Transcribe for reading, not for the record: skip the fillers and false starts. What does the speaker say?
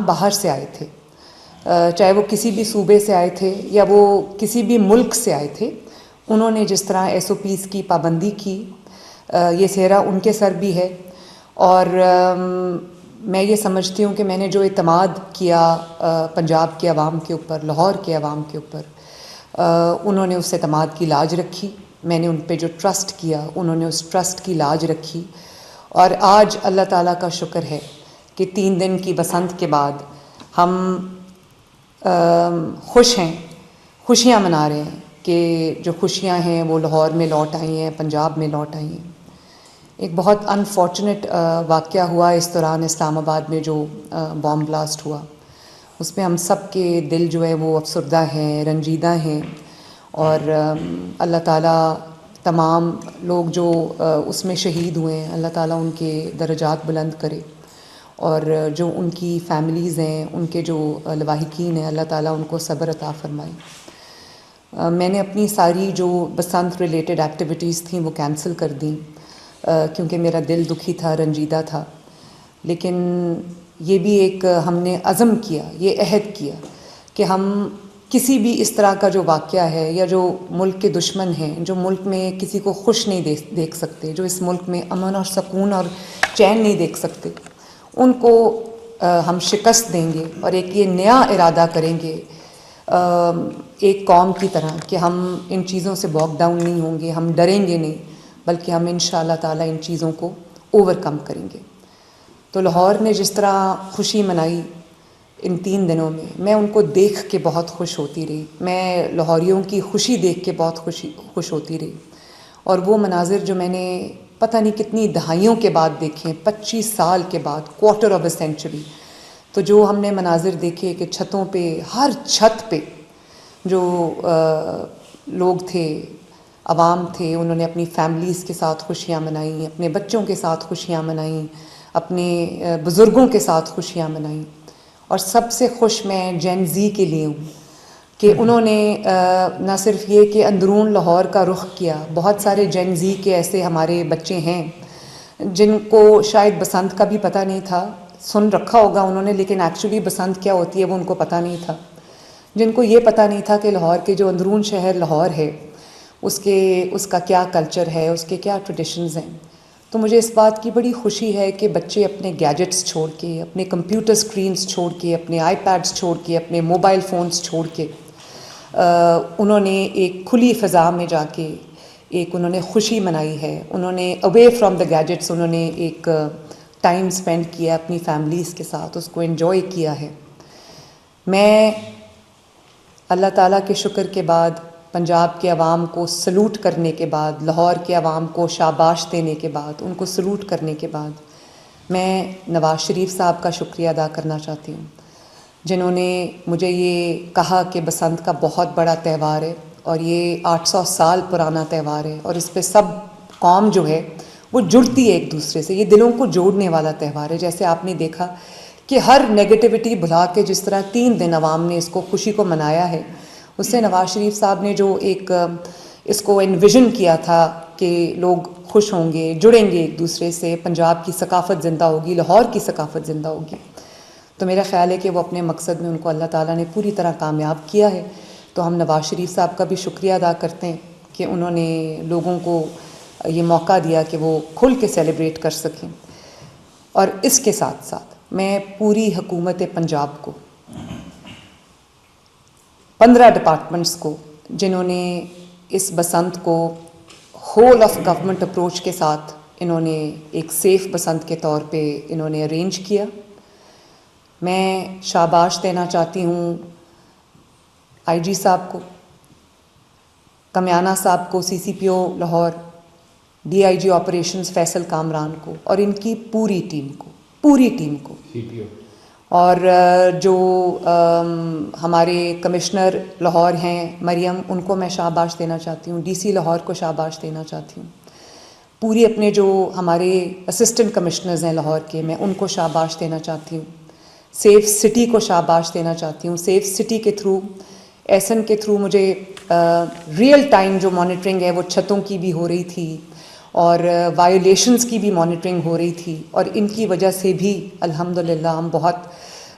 باہر سے آئے تھے، چاہے وہ کسی بھی صوبے سے آئے تھے یا وہ کسی بھی ملک سے آئے تھے، انہوں نے جس طرح SOPs کی پابندی کی، یہ سہرا ان کے سر بھی ہے. اور میں یہ سمجھتی ہوں کہ میں نے جو اعتماد کیا پنجاب کے عوام کے اوپر، لاہور کے عوام کے اوپر، انہوں نے اس اعتماد کی لاج رکھی. میں نے ان پہ جو ٹرسٹ کیا انہوں نے اس ٹرسٹ کی لاج رکھی. اور آج اللہ تعالیٰ کا شکر ہے کہ 3 دن کی بسنت کے بعد ہم خوش ہیں، خوشیاں منا رہے ہیں کہ جو خوشیاں ہیں وہ لاہور میں لوٹ آئی ہیں، پنجاب میں لوٹ آئی ہیں. ایک بہت انفارچونیٹ واقعہ ہوا اس دوران اسلام آباد میں جو بام بلاسٹ ہوا، اس میں ہم سب کے دل جو ہے وہ افسردہ ہیں، رنجیدہ ہیں. اور اللہ تعالیٰ تمام لوگ جو اس میں شہید ہوئے ہیں اللہ تعالیٰ ان کے درجات بلند کرے، اور جو ان کی فیملیز ہیں، ان کے جو لواحقین ہیں، اللہ تعالیٰ ان کو صبر عطا فرمائے. میں نے اپنی ساری جو بسنت ریلیٹڈ ایکٹیویٹیز تھیں وہ کینسل کر دیں کیونکہ میرا دل دکھی تھا، رنجیدہ تھا. لیکن یہ بھی ایک ہم نے عزم کیا، یہ عہد کیا کہ ہم کسی بھی اس طرح کا جو واقعہ ہے یا جو ملک کے دشمن ہیں، جو ملک میں کسی کو خوش نہیں دیکھ سکتے، جو اس ملک میں امن اور سکون اور چین نہیں دیکھ سکتے، ان کو ہم شکست دیں گے. اور ایک یہ نیا ارادہ کریں گے ایک قوم کی طرح کہ ہم ان چیزوں سے باک ڈاؤن نہیں ہوں گے، ہم ڈریں گے نہیں، بلکہ ہم انشاءاللہ تعالیٰ ان چیزوں کو اوور کم کریں گے. تو لاہور نے جس طرح خوشی منائی ان 3 دنوں میں ان کو دیکھ کے بہت خوش ہوتی رہی. میں لاہوریوں کی خوشی دیکھ کے بہت خوش ہوتی رہی. اور وہ مناظر جو میں نے پتہ نہیں کتنی دہائیوں کے بعد دیکھے، 25 سال کے بعد، کوارٹر آف اے سینچری، تو جو ہم نے مناظر دیکھے کہ چھتوں پہ، ہر چھت پہ جو لوگ تھے، عوام تھے، انہوں نے اپنی فیملیز کے ساتھ خوشیاں منائیں، اپنے بچوں کے ساتھ خوشیاں منائیں، اپنے بزرگوں کے ساتھ خوشیاں منائیں. اور سب سے خوش میں جین زی کے لیے ہوں کہ انہوں نے نہ صرف یہ کہ اندرون لاہور کا رخ کیا. بہت سارے جین زی کے ایسے ہمارے بچے ہیں جن کو شاید بسنت کا بھی پتہ نہیں تھا، سن رکھا ہوگا انہوں نے لیکن ایکچولی بسنت کیا ہوتی ہے وہ ان کو پتہ نہیں تھا. جن کو یہ پتہ نہیں تھا کہ لاہور کے جو اندرون شہر لاہور ہے اس کا کیا کلچر ہے، اس کے کیا ٹریڈیشنز ہیں. تو مجھے اس بات کی بڑی خوشی ہے کہ بچے اپنے گیجٹس چھوڑ کے، اپنے کمپیوٹر سکرینز چھوڑ کے، اپنے آئی پیڈس چھوڑ کے، اپنے موبائل فونز چھوڑ کے انہوں نے ایک کھلی فضا میں جا کے انہوں نے خوشی منائی ہے. انہوں نے اوے فرام دا گیجٹس انہوں نے ایک ٹائم سپینڈ کیا اپنی فیملیز کے ساتھ، اس کو انجوائے کیا ہے. میں اللہ تعالیٰ کے شکر کے بعد، پنجاب کے عوام کو سلوٹ کرنے کے بعد، لاہور کے عوام کو شاباش دینے کے بعد، ان کو سلوٹ کرنے کے بعد، میں نواز شریف صاحب کا شکریہ ادا کرنا چاہتی ہوں جنہوں نے مجھے یہ کہا کہ بسنت کا بہت بڑا تہوار ہے اور یہ 800 سال پرانا تہوار ہے اور اس پہ سب قوم جو ہے وہ جڑتی ہے ایک دوسرے سے. یہ دلوں کو جوڑنے والا تہوار ہے. جیسے آپ نے دیکھا کہ ہر نیگیٹیوٹی بھلا کے جس طرح 3 دن عوام نے اس کو خوشی کو منایا ہے، اس سے نواز شریف صاحب نے جو ایک اس کو انویژن کیا تھا کہ لوگ خوش ہوں گے، جڑیں گے ایک دوسرے سے، پنجاب کی ثقافت زندہ ہوگی، لاہور کی ثقافت زندہ ہوگی. تو میرا خیال ہے کہ وہ اپنے مقصد میں ان کو اللہ تعالیٰ نے پوری طرح کامیاب کیا ہے. تو ہم نواز شریف صاحب کا بھی شکریہ ادا کرتے ہیں کہ انہوں نے لوگوں کو یہ موقع دیا کہ وہ کھل کے سیلیبریٹ کر سکیں. اور اس کے ساتھ ساتھ میں پوری حکومت پنجاب کو، 15 ڈپارٹمنٹس کو جنہوں نے اس بسنت کو ہول آف گورنمنٹ اپروچ کے ساتھ انہوں نے ایک سیف بسنت کے طور پہ انہوں نے ارینج کیا، میں شاباش دینا چاہتی ہوں آئی جی صاحب کو، کمیانہ صاحب کو، CCPO Lahore, DIG operations Faisal Kamran کو اور ان کی پوری ٹیم کو اور جو ہمارے کمشنر لاہور ہیں مریم، ان کو میں شاباش دینا چاہتی ہوں، DC لاہور کو شاباش دینا چاہتی ہوں. پوری اپنے جو ہمارے اسسٹنٹ کمشنرز ہیں لاہور کے، میں ان کو شاباش دینا چاہتی ہوں. سیف سٹی کو شاباش دینا چاہتی ہوں. سیف سٹی کے تھرو، ایسن کے تھرو مجھے ریئل ٹائم جو مانیٹرنگ ہے وہ چھتوں کی بھی ہو رہی تھی اور وائلیشنز کی بھی مانیٹرنگ ہو رہی تھی، اور ان کی وجہ سے بھی الحمدللہ ہم بہت